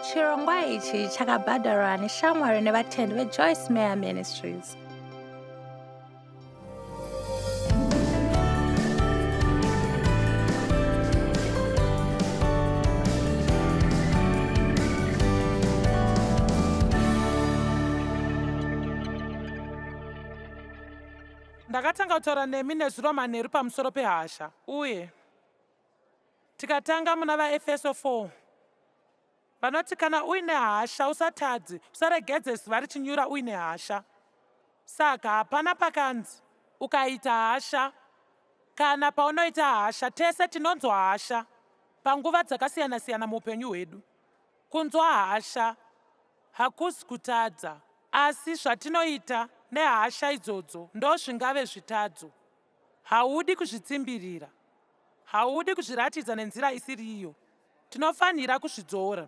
Chirongwa ichi chakabhadharwa neshamwari nevatendi veJoyce Meyer Ministries. Ndakatanga kutaura nemi nezuro manheru pamusoro pehasha uye tikatanga muna vaEfeso 4 vanoti kana uine hasha usatadzi, usaregedze zuva richinyura uine hasha. Saka hapana pakanzi ukaita hasha kana paunoita hasha. Tese tinonzwa hasha panguva dzakasiyana-siyana muupenyu hwedu. Kunzwa hasha hakusi kutadza, asi zvatinoita nehasha idzodzo ndo zvingave zvitadzo. Haudi kuzvitsimbirira, haudi kuzviratidza nenzira isiri iyo. Tinofanira kuzvidzora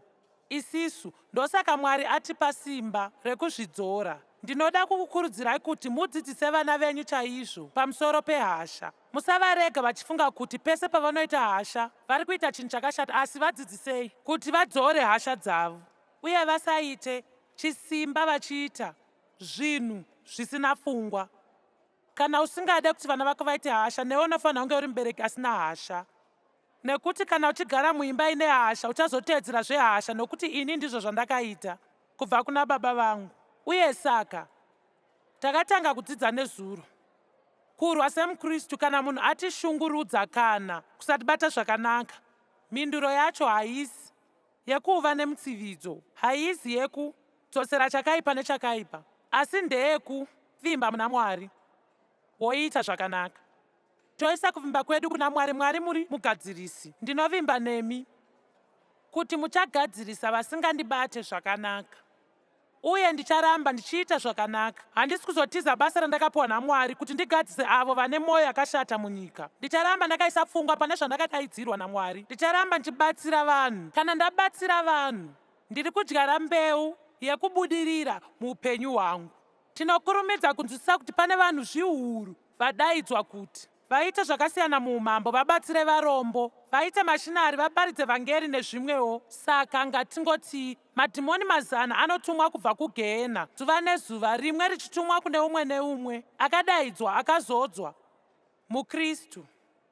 isisu, ndosaka Mwari atipa simba rekuzvidzora. Ndinoda kukukurudzirai kuti mudzidzise vana venyu chaizvo pamusoro pehasha. Musavarega vachifunga kuti pese pavanoita hasha vari kuita chinhu chakashata, asi vadzidzisei kuti vadzore hasha dzavo uye vasaite chisimba vachiita zvinhu zvisina pfungwa. Kana usingade kuti vana vako vaite hasha, newe unofanira kunge uri mubereki asina hasha. Nekuti kana uchigara muimba ine hasha uchazoteedzera zvehasha, nokuti ini ndizvo zvandakaita kubva kuna baba vangu. Uye saka takatanga kudzidza nezuro. Kurwa seMukristu kana munhu atishungurudza kana kusatibata zvakanaka, mhinduro yacho haisi yekuva nemutsividzo, haisi yekudzosera chakaipa nechakaipa, asi ndeyekuvimba muna Mwari woita zvakanaka. Toisa kuvimba kwedu kuna Mwari. Mwari muri mugadzirisi. Ndinovimba nemi kuti muchagadzirisa vasingandibate zvakanaka, uye ndicharamba ndichiita zvakanaka. Handisi kuzotiza basa randakapiwa naMwari kuti ndigadzise avo vane mwoyo yakashata munyika. Ndicharamba ndakaisa pfungwa pane zvandakadaidzirwa naMwari. Ndicharamba ndichibatsira vanhu. Kana ndabatsira vanhu, ndiri kudyara mbeu yekubudirira muupenyu hwangu. Tinokurumidza kunzwisisa kuti pane vanhu zviuru vadaidzwa kuti vaite zvakasiyana muumambo, vabatsire varombo, vaite mashinari, vaparidze vhangeri nezvimwewo. Saka ngatingoti madhimoni 100 anotumwa kubva kugehena zuva nezuva, rimwe richitumwa kune umwe neumwe akadaidzwa akazodzwa muKristu.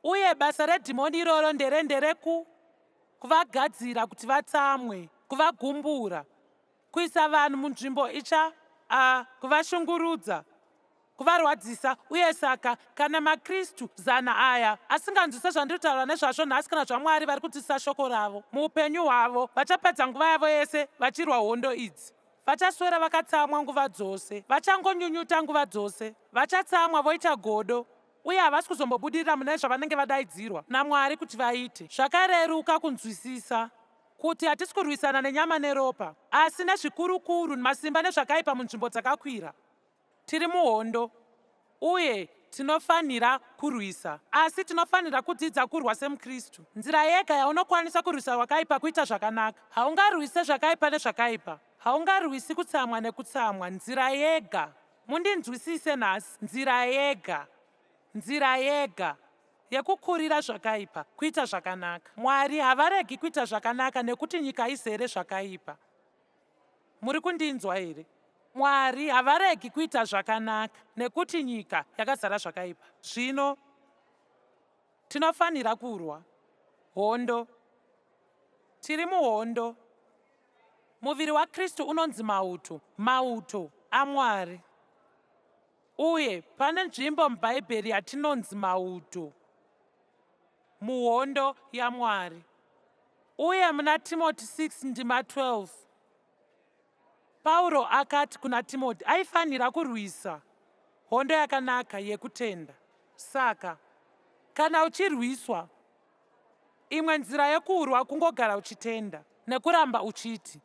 Uye basa redhimoni iroro kuvagadzira kuti vatsamwe, kuvagumbura, kuisa vanhu munzvimbo itsva, kuvashungurudza, kuvarwadzisa. Uye saka kana maKristu 100 aya asinganzwise zvandiri kutaura nezvazvo nhasi kana zvaMwari vari kudzidzisa shoko ravo muupenyu hwavo, vachapedza nguva yavo yese vachirwa hondo idzi. Vachaswera vakatsamwa nguva dzose, vachangonyunyuta nguva dzose, vachatsamwa voita godo, uye havasi kuzombobudirira mune zvavanenge vadaidzirwa naMwari kuti vaite. Zvakareruka kunzwisisa kuti hatisi kurwisana nenyama neropa, asi nezvikurukuru, masimba nezvakaipa munzvimbo dzakakwira. Tiri muhondo uye tinofanira kurwisa, asi tinofanira kudzidza kurwa seMukristu. Nzira yega yaunokwanisa kurwisa wakaipa kuita zvakanaka. Haungarwise zvakaipa nezvakaipa, haungarwisi kutsamwa nekutsamwa. Nzira yega, mundinzwisise nhasi, nzira yega yekukurira zvakaipa kuita zvakanaka. Mwari havaregi kuita zvakanaka nekuti nyika izere zvakaipa. Muri kundinzwa here? Mwari havaregi kuita zvakanaka nekuti nyika yakazara zvakaipa. Zvino tinofanira kurwa hondo. Tiri muhondo. Muviri waKristu unonzi mauto aMwari. Uye pane nzvimbo mubhaibheri yatinonzi mauto muhondo yaMwari. Uye muna Timoti 6:12 Pauro akati kuna Timoti aifanira kurwisa hondo yakanaka yekutenda. Saka kana uchirwiswa, imwe nzira yekurwa kungogara uchitenda nekuramba uchiti.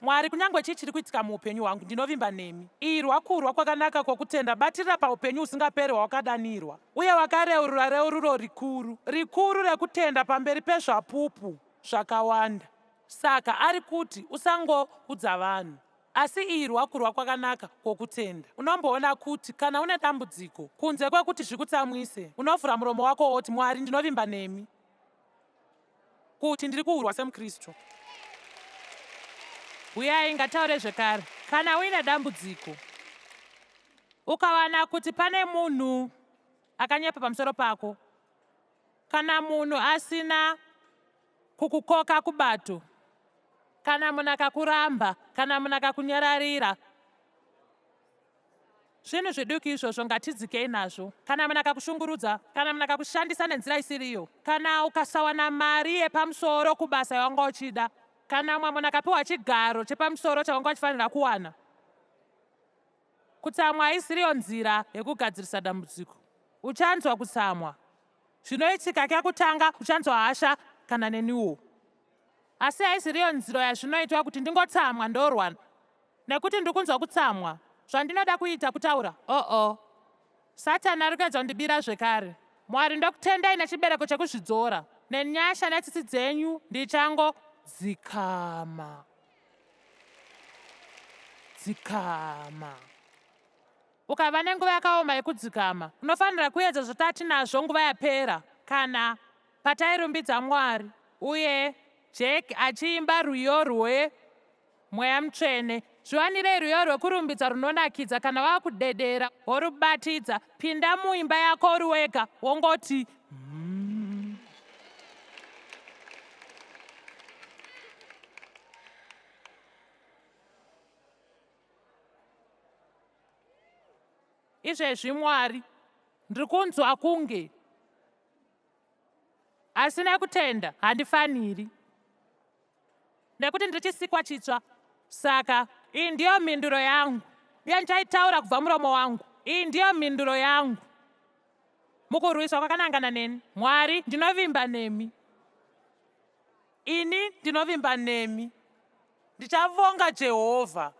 Mwari, kunyange chii chiri kuitika muupenyu hwangu, ndinovimba nemi. Irwa kurwa kwakanaka kwokutenda. Batirira paupenyu husingaperi hwawakadanirwa, uye wakareurura reururo rikuru rekutenda pamberi pezvapupu zvakawanda. Saka ari kuti usangoudza vanhu, asi irwa kurwa kwakanaka kwokutenda. Unomboona kuti kana une dambudziko, kunze kwekuti zvikutsamwise, unovhura muromo wako woti, Mwari, ndinovimba nemi kuti ndiri kurwa seMukristu. Uyai ngataure zvekare. Kana uine dambudziko ukawana kuti pane munhu akanyepa pamusoro pako, kana munhu asina kukukoka kubato, kana munhu akakuramba, kana munhu akakunyararira, zvinhu zviduki izvozvo ngatidzikei nazvo. Kana munhu akakushungurudza, kana munhu akakushandisa nenzira isiriyo, kana ukasawana mari yepamusoro kubasa yawanga uchida, kana mumwe munhu akapiwa chigaro chepamusoro chawanga uchifanira kuwana, kutsamwa haisiriyo nzira yekugadzirisa dambudziko. Uchanzwa kutsamwa, zvinoitika kyakutanga uchanzwa hasha kana neniwo, asi haisiriyo nzira yazvinoitwa kuti ndingotsamwa ndorwa. Nekuti ndikunzwa kutsamwa, zvandinoda kuita kutaura, Satani ari kuedza kundibira zvekare. Mwari ndokutendai nechibereko chekuzvidzora. Nenyasha netsitsi dzenyu ndichangodzikama. Dzikama. Ukava nenguva yakaoma yekudzikama, unofanira kuedza zvotati nazvo nguva yapera, kana patairumbidza Mwari uye Jake achiimba rwiyo rweMweya Mutsvene. Zviwanirei rwiyo rwekurumbidza runonakidza. Kana wakudedera worubatidza, pinda muimba yako uri wega wongoti izvezvi Mwari, ndiri kunzwa kunge asina kutenda handifaniri, nekuti ndichisikwa chitsva. Saka iyi ndiyo mhinduro yangu, uye ndichaitaura kubva muromo wangu. Iyi ndiyo mhinduro yangu mukurwiswa kwakanangana neni. Mwari, ndinovimba nemi. Ini ndinovimba nemi. Ndichavonga Jehovha.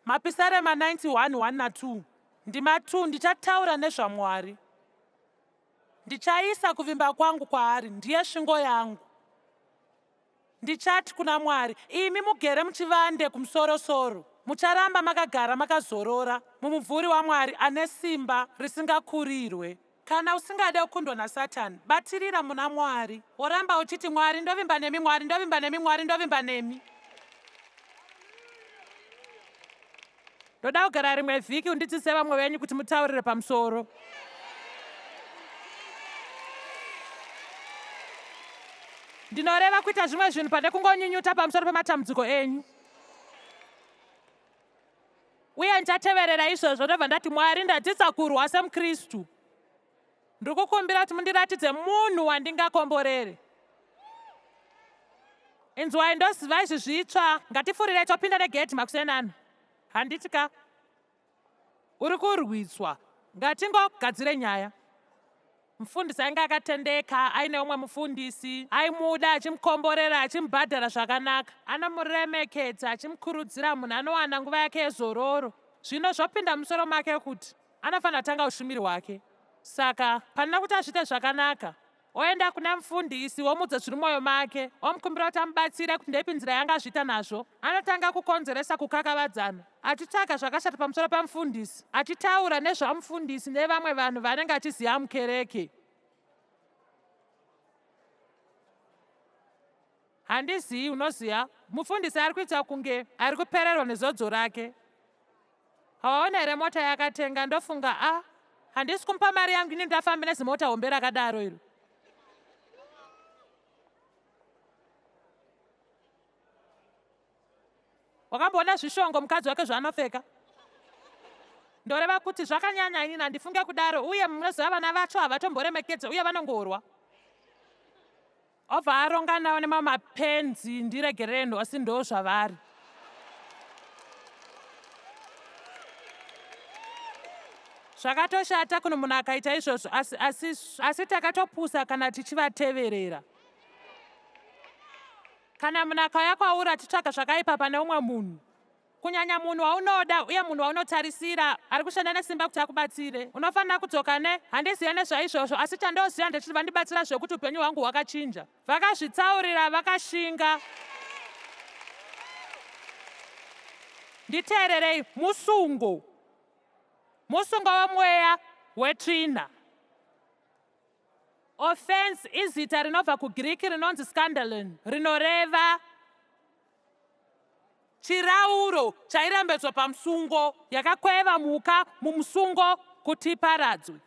Mapisarema 91:1-2. Ndima 2, ndichataura nezvaMwari. Ndichaisa kuvimba kwangu kwaari, ndiye svingo yangu. Ndichati kuna Mwari, imi mugere muchivande kumusoro-soro. Mucharamba makagara makazorora mumumvuri waMwari ane simba risingakurirwe. Kana usingade kukundwa naSatani, batirira muna Mwari. Woramba uchiti, Mwari ndovimba nemi, Mwari ndovimba nemi, Mwari ndovimba nemi. Ndoda kugara rimwe vhiki undidzise vamwe venyu kuti mutaurire pamusoro. Ndinoreva kuita zvimwe zvinhu pane kungonyunyuta pamusoro pematambudziko enyu. Uye ndichateverera izvozvo ndobva ndati, Mwari, ndadzidza kurwa seMukristu. Ndiri kukumbira kuti mundiratidze munhu wandingakomborere. Inzwai ndoziva izvi zvitsva. Ngatifurirei topinda negedhi makusenana. Handiti ka uri kurwiswa, ngatingogadzire nyaya. Mufundisi ainge akatendeka, aine umwe mufundisi aimuda, achimukomborera, achimubhadhara zvakanaka, anomuremekedza, achimukurudzira munhu anowana nguva yake yezororo. Zvino zvopinda musoro make kuti anofanira kutanga ushumiri hwake. Saka panina kuti azviite zvakanaka, oenda kuna mufundisi womudza zviri mwoyo make, omukumbira kuti amubatsire kuti ndeipi nzira yangazviita nazvo. Anotanga kukonzeresa kukakavadzana, achitsvaga zvakashata pamusoro pamufundisi, achitaura nezvamufundisi nevamwe vanhu vanenge achiziva mukereke. Handizivi, unoziva, mufundisi ari kuita kunge ari kupererwa nezodzo rake. Hawaona here mota yakatenga? Ndofunga, handisi kumupa mari yangu ini ndafambe nezimota hombe rakadaro iro. Wakamboona zvishongo mukadzi wake zvaanopfeka? Ndoreva kuti zvakanyanya inini handifunge kudaro, uye munoziva vana vacho havatomboremekedza uye vanongorwa. Obva aronga nawo nemapenzi, ndiregerere nhosi, ndo zvavari. Zvakatoshata kuno munhu akaita izvozvo, asi takatopusa kana tichivateverera. Kana munhu akauya kwauri achitsvaga zvakaipa pane umwe munhu, kunyanya munhu waunoda uye munhu waunotarisira ari kushanda nesimba kuti akubatsire, unofanira kudzoka handizive nezvaizvozvo, asi chandoziva ndechiti vandibatsira zvekuti upenyu hwangu hwakachinja. Vakazvitsaurira, vakashinga. Nditeererei, musungo womweya wetsvina. Offense izita rinobva kuGiriki rinonzi scandalon, rinoreva chirauro chairembedzwa pamusungo, yakakweva muka mumusungo kuti iparadzwe.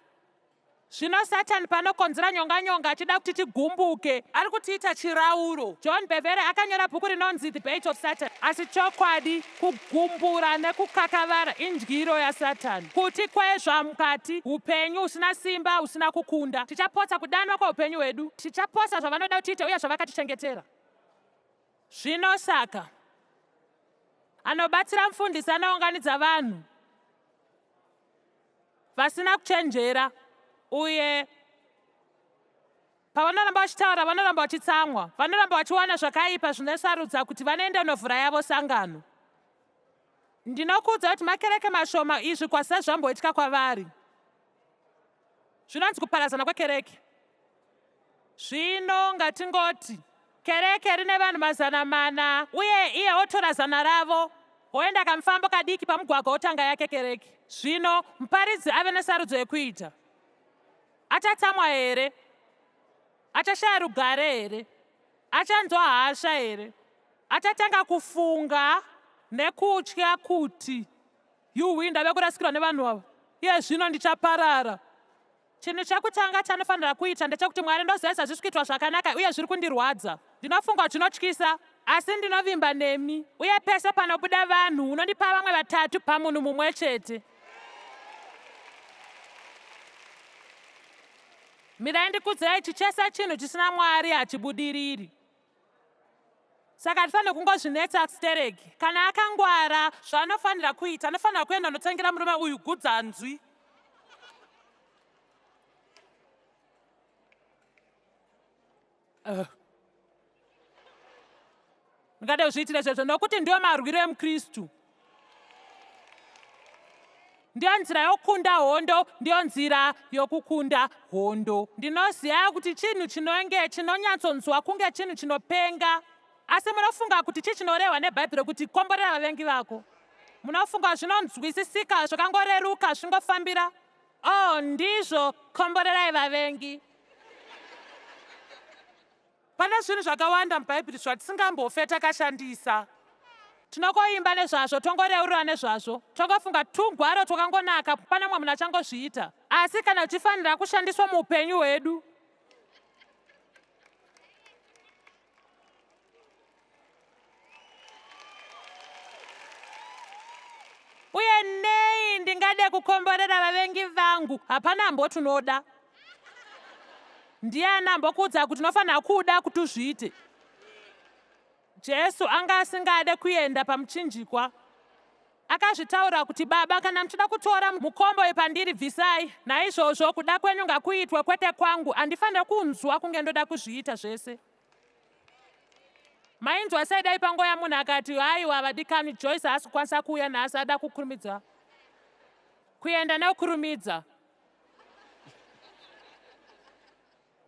Zvino Satani panokonzera nyonganyonga achida kuti tigumbuke, ari kutiita chirauro. John Bevere akanyora bhuku rinonzi The Bait of Satan. Asi chokwadi, kugumbura nekukakavara indyiro yaSatani. Kuti kwezva mukati, upenyu usina simba, usina kukunda. Tichapotsa kudanwa kweupenyu hwedu. Tichapotsa zvavanoda kuti tiite uye zvavakatichengetera. Zvino saka, anobatsira mufundisi anounganidza vanhu vasina kuchenjera, uye pavanoramba vachitaura vanoramba vachitsamwa, vanoramba vachiwana zvakaipa zvinosarudza kuti vanoenda novhura yavo sangano. Ndinokuudza kuti makereke mashoma izvi kwasai zvamboitika kwavari. Zvinonzi kuparadzana kwekereke. Zvino ngatingoti kereke rine vanhu 400 uye iye otora 100 ravo oenda kamufambo kadiki pamugwagwa otanga yake kereke. Zvino muparidzi ave nesarudzo yekuita. Achatsamwa here? Achashaya rugare here? Achanzwa hasha here? Achatanga kufunga nekutya kuti yuwi ndave kurasikirwa nevanhu ava, iye zvino ndichaparara. Chinhu chekutanga chanofanira kuita ndechekuti Mwari ndozivaisa zviri kuitwa zvakanaka uye zviri kundirwadza. Ndinofunga zvinotyisa, asi ndinovimba nemi, uye pese panobuda vanhu unondipa vamwe 3 pamunhu mumwe chete. Mirai ndikuudzei, chichesa chinhu chisina Mwari hachibudiriri. Saka hatifanira kungozvinetsa sitereki. Kana akangwara, zvaanofanira kuita, anofanira kuenda notengera murume uyu gudzanzwi. Ngade kuzviitira izvozvo nokuti ndiyo marwiro eMukristu. Ndiyo nzira yokukunda hondo, ndiyo nzira yokukunda hondo. Ndinoziva kuti chinhu chinonge chinonyatsonzwa kunge chinhu chinopenga, asi munofunga kuti chichinorehwa neBhaibheri kuti komborera vavengi vako. Munofunga zvinonzwisisika zvakangoreruka zvingofambira. Oh, ndizvo, komborerai vavengi. Pane zvinhu zvakawanda muBhaibheri zvatisingambofe takashandisa. Tinokoimba nezvazvo, tongoreurura nezvazvo, tongofunga tugwaro twakangonaka, pane mumwe munhu achangozviita. Asi kana uchifanira kushandiswa muupenyu hwedu, uye nei ndingade kukomborera vavengi vangu? Hapana ambotunoda. Ndiani ambokuudza kuti unofanira kuda kuti uzviite? Jesu anga asingade kuenda pamuchinjikwa. Akazvitaura kuti Baba, kana muchida kutora mukombo wepandiri bvisai. Naizvozvo kuda kwenyu ngakuitwe kwete kwangu. Handifanira kunzwa kunge ndoda kuzviita zvese. Mainzwa sei dai pangoya munhu akati haiwa vadikani Joyce haasi kukwanisa kuuya nhasi ada kukurumidza kuenda nekukurumidza.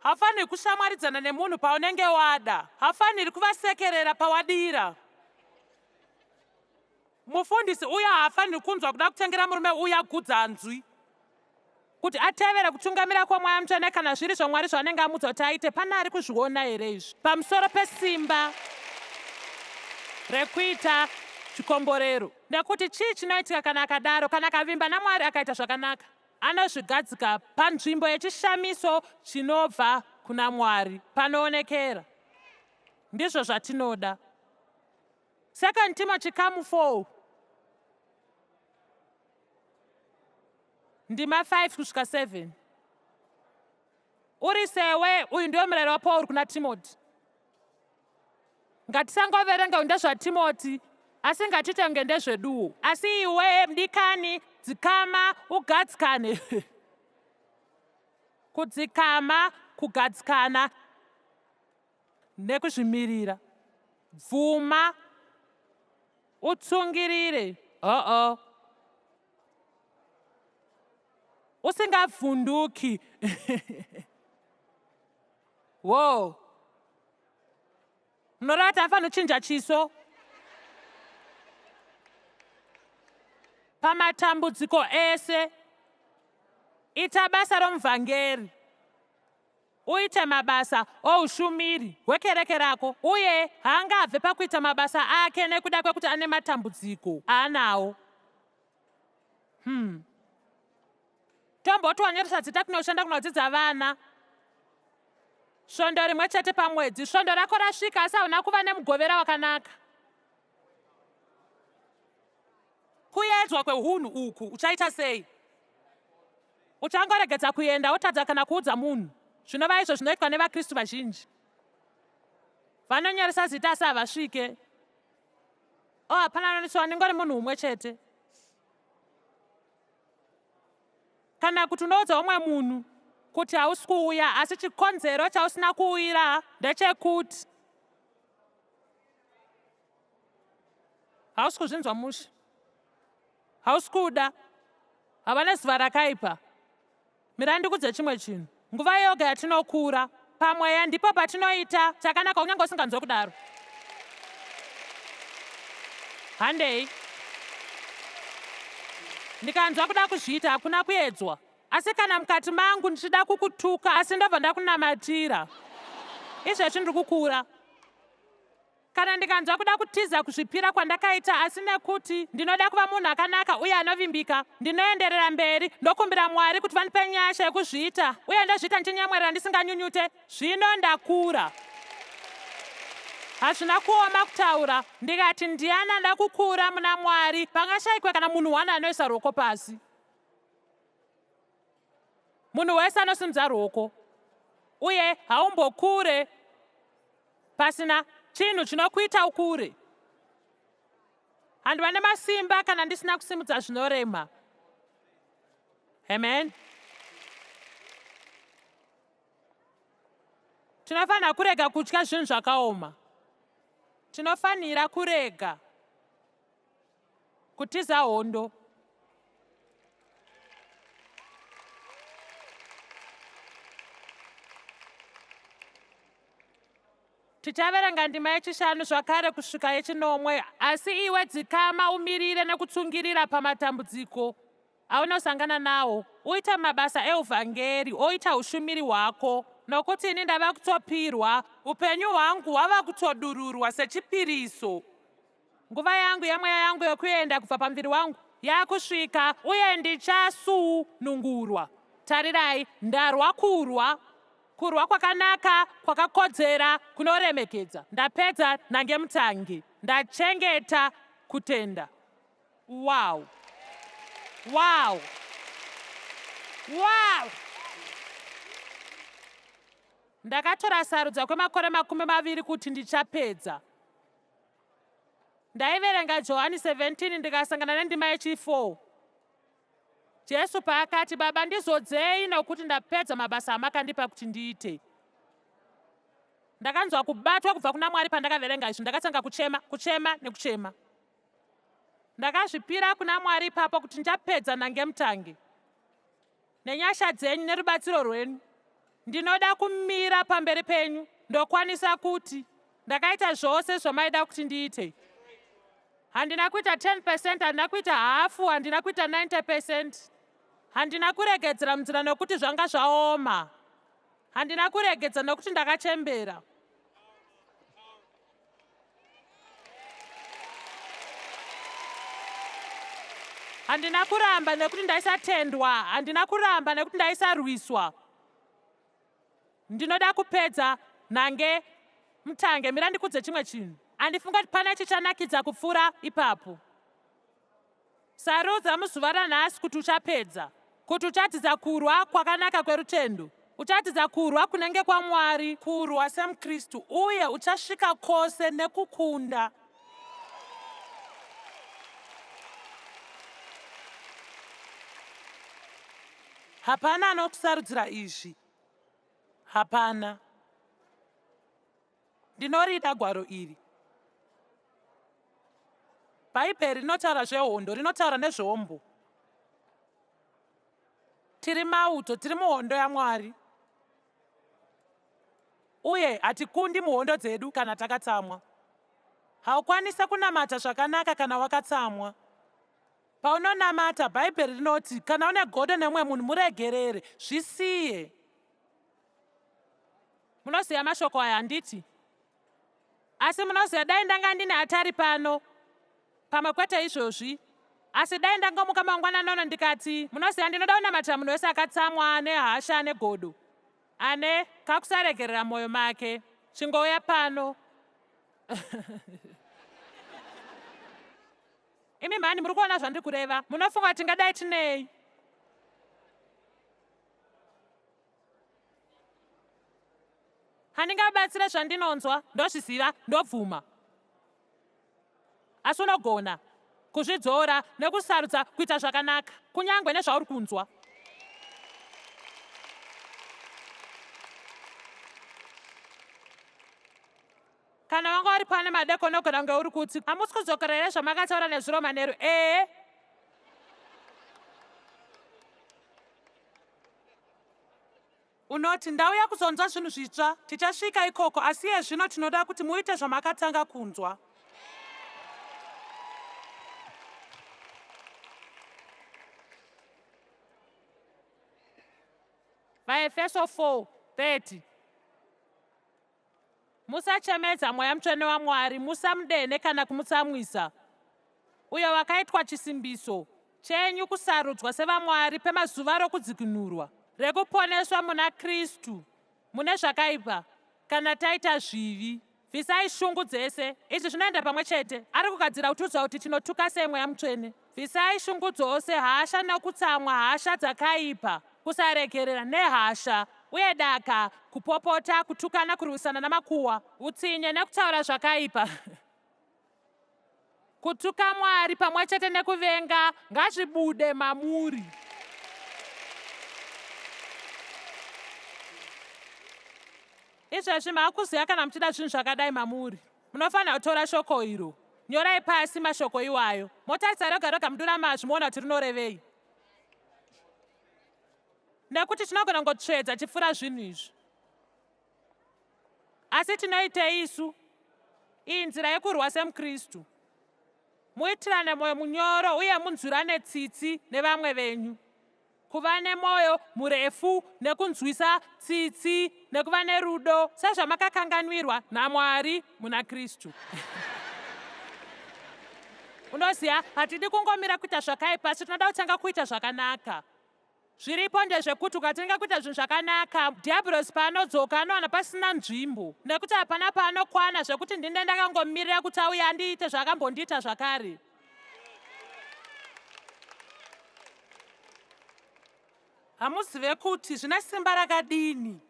Hafaniri kushamwaridzana nemunhu paunenge wada. Hafaniri kuvasekerera pawadira. Mufundisi uya hafaniri kunzwa kuda kutengera murume uya gudzanzwi kuti atevere kutungamira kwaMweya Mutsvene kana zviri zvaMwari zvaanenge amudza kuti aite. Pane ari kuzviona here izvi? Pamusoro pesimba rekuita chikomborero. Nekuti chii chinoitika kana akadaro? Kana akavimba naMwari akaita zvakanaka, anozvigadzika panzvimbo yechishamiso chinobva kuna Mwari, panoonekera. Ndizvo zvatinoda. 2 Timothy Chikamu 4 ndima 5 kusvika 7. Urisewe, uyu ndio murayiro waPauro kuna Timothy. Ngatisangoverenga ndezvaTimothy, asi ngatiite kunge ndezveduwo. Asi iwe mudikani, dzikama ugadzikane. Kudzikama, kugadzikana nekuzvimirira. Bvuma, utsungirire. Usingavhunduki. Wow. Munorata afanira kuchinja chiso pamatambudziko ese. Ita basa romuvhangeri. uite mabasa oushumiri hwekereke rako, uye haangabve pakuita mabasa ake nekuda kwekuti ane matambudziko aanawo. Tombotiwanyoresa zita kunoshanda kunodzidza vana. Svondo rimwe chete pamwedzi. Svondo rako rasvika asi hauna kuva nemugovera wakanaka. Kuedzwa kwehunhu uku uchaita sei? Uchangoregedza kuenda wotadza kana kuudza munhu. Zvinova izvo zvinoitwa nevaKristu vazhinji. Vanonyoresa zita asi havasvike. Hapana anoniswa ndingori munhu umwe chete. Kana kuti unoudza umwe munhu kuti hausi kuuya asi chikonzero chausina kuuyira ndechekuti hausi kuzvinzwa mushe, hausi kuda, havana ziva rakaipa. Mirai ndikudze chimwe chinhu. Nguva yoga yatinokura pamweya ndipo patinoita chakanaka kunyange usinganzwe kudaro. Handei ndikanzwa kuda kuzviita hakuna kuedzwa, asi kana mukati mangu ndichida kukutuka asi ndobva ndakunamatira, izvezvi ndiri kukura. Kana ndikanzwa kuda kutiza kuzvipira kwandakaita asi nekuti ndinoda kuva munhu akanaka uye anovimbika, ndinoenderera mberi ndokumbira Mwari kuti vandipe nyasha yekuzviita uye ndozviita ndichinyemwerera ndisinganyunyute. Zvino ndakura. Hazvina kuoma kutaura ndikati ndiani anoda kukura muna Mwari. Pangashayikwe kana munhu wani anoisa ruoko pasi. Munhu wese anosimudza ruoko uye haumbokure pasina chinhu chinokuita ukure. Handiva nemasimba kana ndisina kusimudza zvinorema. Amen. Tinofanira kurega kutya zvinhu zvakaoma. Tinofanira kurega kutiza hondo. Tichaverenga ndima yechishanu zvakare kusvika yechinomwe. Asi iwe dzikama umirire nekutsungirira pamatambudziko aunosangana nawo. Uite mabasa euvhangeri, oita ushumiri hwako, nokuti ini ndava kutopirwa. Upenyu hwangu hwava kutodururwa sechipiriso. Nguva yangu yemweya yangu yokuenda kubva pamuviri wangu yakusvika uye ndichasunungurwa. Tarirai, ndarwa kurwa. Kurwa kwakanaka, kwakakodzera, kunoremekedza. Ndapedza nange mutangi. Ndachengeta kutenda. Wow. Wow. Wow. Ndakatora sarudzo kwemakore 20 kuti ndichapedza. Ndaiverenga Johani 17 ndikasangana nendima yechi4. Jesu paakati, Baba ndizodzei nokuti ndapedza mabasa amakandipa kuti ndiite. Ndakanzwa kubatwa kubva kuna Mwari pandakaverenga izvi. Ndakatanga kuchema nekuchema. Ndakazvipira kuna Mwari ipapo kuti ndichapedza nange mutangi. Nenyasha dzenyu nerubatsiro rwenyu ndinoda kumira pamberi penyu ndokwanisa kuti ndakaita zvose zvamaida kuti ndiite. Handina kuita 10%, handina kuita hafu, handina kuita 90%. Handina kuregedzera munzira nokuti zvanga zvaoma. Handina kuregedza nokuti ndakachembera. Handina kuramba nekuti ndaisatendwa. Handina kuramba nekuti ndaisarwiswa. Ndinoda kupedza nange mutange. Mira ndikudze chimwe chinhu. Handifunga kuti pane chichanakidza kupfuura ipapo. Sarudza muzuva ranhasi kuti uchapedza, kuti uchadzidza kurwa kwakanaka kwerutendo, uchadzidza kurwa kunenge kwaMwari, kurwa seMukristu, uye uchasvika kwose nekukunda. Hapana anokusarudzira izvi. Hapana. Ndinorida gwaro iri. Bhaibheri rinotaura zvehondo, rinotaura nezvombo. Tiri mauto, tiri muhondo yaMwari. Uye hatikundi muhondo dzedu kana takatsamwa. Haukwanisi kunamata zvakanaka kana wakatsamwa. Paunonamata, Bhaibheri rinoti kana une godo nemumwe munhu muregerere, zvisiye. Munoziva mashoko aya handiti? Asi munoziva dai ndanga ndine hatari pano, pamwe kwete izvozvi. Asi dai ndangomuka mangwanani ano ndikati, munoziva ndinoda kunamatira munhu wese akatsamwa, ane hasha, ane godo, ane kakusaregerera mwoyo make, chingouya pano. Imi mhani, muri kuona zvandiri kureva? Munofunga kuti tingadai tinei? Handingabatsire zvandinonzwa, ndozviziva, ndobvuma. Asi unogona kuzvidzora nekusarudza kuita zvakanaka, kunyangwe nezvauri kunzwa. Kana wanga uri pane madeko nogona kunge uri kuti hamusi kudzokerere zvamakataura nezviro manheru. Unoti ndauya kuzonzwa zvinhu zvitsva, tichasvika ikoko, asi iye zvino tinoda kuti muite zvamakatanga kunzwa. VaEfeso 4:30. Musachemedza mweya mutsvene waMwari, musamudene kana kumutsamwisa, uyo wakaitwa chisimbiso chenyu kusarudzwa sevaMwari pemazuva rokudzikinurwa, rekuponeswa muna Kristu mune zvakaipa, kana taita zvivi. Bvisai shungu dzese. Izvi zvinoenda pamwe chete. Ari kugadzira kutiudza kuti tinotuka sei mweya mutsvene. Bvisai shungu dzose, hasha nokutsamwa, hasha dzakaipa, kusaregerera nehasha, uye daka, kupopota, kutukana, kurwisana namakuhwa, utsinye nekutaura zvakaipa. Kutuka Mwari pamwe chete nekuvenga ngazvibude mamuri. Izvezvi maakuziva kana muchida zvinhu zvakadai mamuri, munofanira kutora shoko iro, nyorai pasi mashoko iwayo, motarisa roga roga mudura mazvi moona kuti rinorevei. Nekuti tinogona kungotsvedza chifura zvinhu izvi. Asi tinoitei isu? Iyi nzira yekurwa seMukristu. Muitirane mwoyo munyoro uye munzwirane tsitsi nevamwe venyu. Kuva nemwoyo murefu nekunzwisa tsitsi nekuva nerudo sezvamakakanganwirwa naMwari muna Kristu. Unoziva, hatidi kungomira kuita zvakaipa, asi tinoda kutanga kuita zvakanaka. Zviripo ndezvekuti ukatanga kuita zvinhu zvakanaka, dhiabhorosi paanodzoka anowana pasina nzvimbo, nekuti hapana paanokwana zvekuti ndine ndakangomirira kuti auye andiite zvakambondiita zvakare. Hamuzive kuti zvine simba rakadini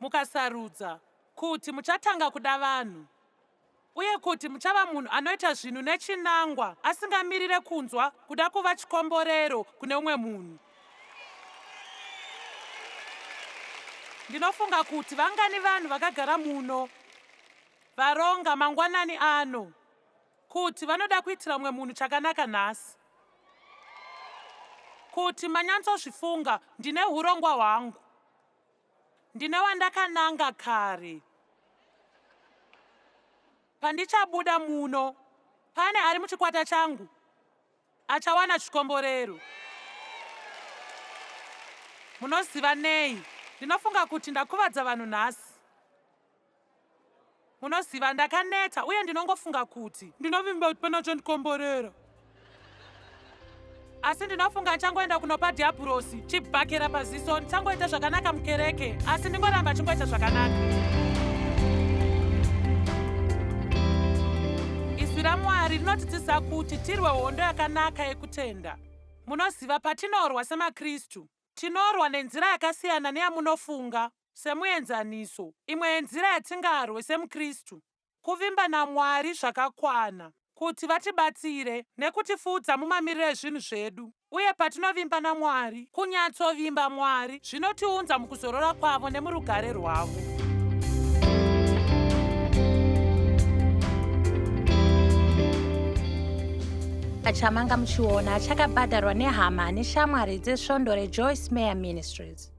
mukasarudza kuti muchatanga kuda vanhu, uye kuti muchava munhu anoita zvinhu nechinangwa, asingamirire kunzwa kuda kuva chikomborero kune umwe munhu. Ndinofunga kuti vangani vanhu vakagara muno varonga mangwanani ano kuti vanoda kuitira umwe munhu chakanaka nhasi, kuti manyatsozvifunga, ndine urongwa hwangu, ndine wandakananga kare. Pandichabuda muno, pane ari muchikwata changu achawana chikomborero. Munoziva nei? Ndinofunga kuti ndakuvadza vanhu nhasi. Munoziva, ndakaneta uye ndinongofunga kuti ndinovimba kuti pane chandikomborera. Asi ndinofunga ndichangoenda kunopa dhiabhurosi chibhakera paziso, ndichangoita zvakanaka mukereke, asi ndingoramba chingoita zvakanaka. Izwi raMwari rinotidzidzisa kuti tirwe hondo yakanaka yekutenda. Munoziva, patinorwa seMukristu, tinorwa nenzira yakasiyana neyamunofunga semuenzaniso. Imwe yenzira yatingarwe seMukristu, kuvimba naMwari zvakakwana, kuti vatibatsire nekutifudza mumamiriro ezvinhu zvedu. Uye patinovimba naMwari, kunyatsovimba Mwari, zvinotiunza mukuzorora kwavo nemurugare rwavo. Achamanga muchiona chakabhadharwa nehama neshamwari dzesvondo reJoyce Meyer Ministries.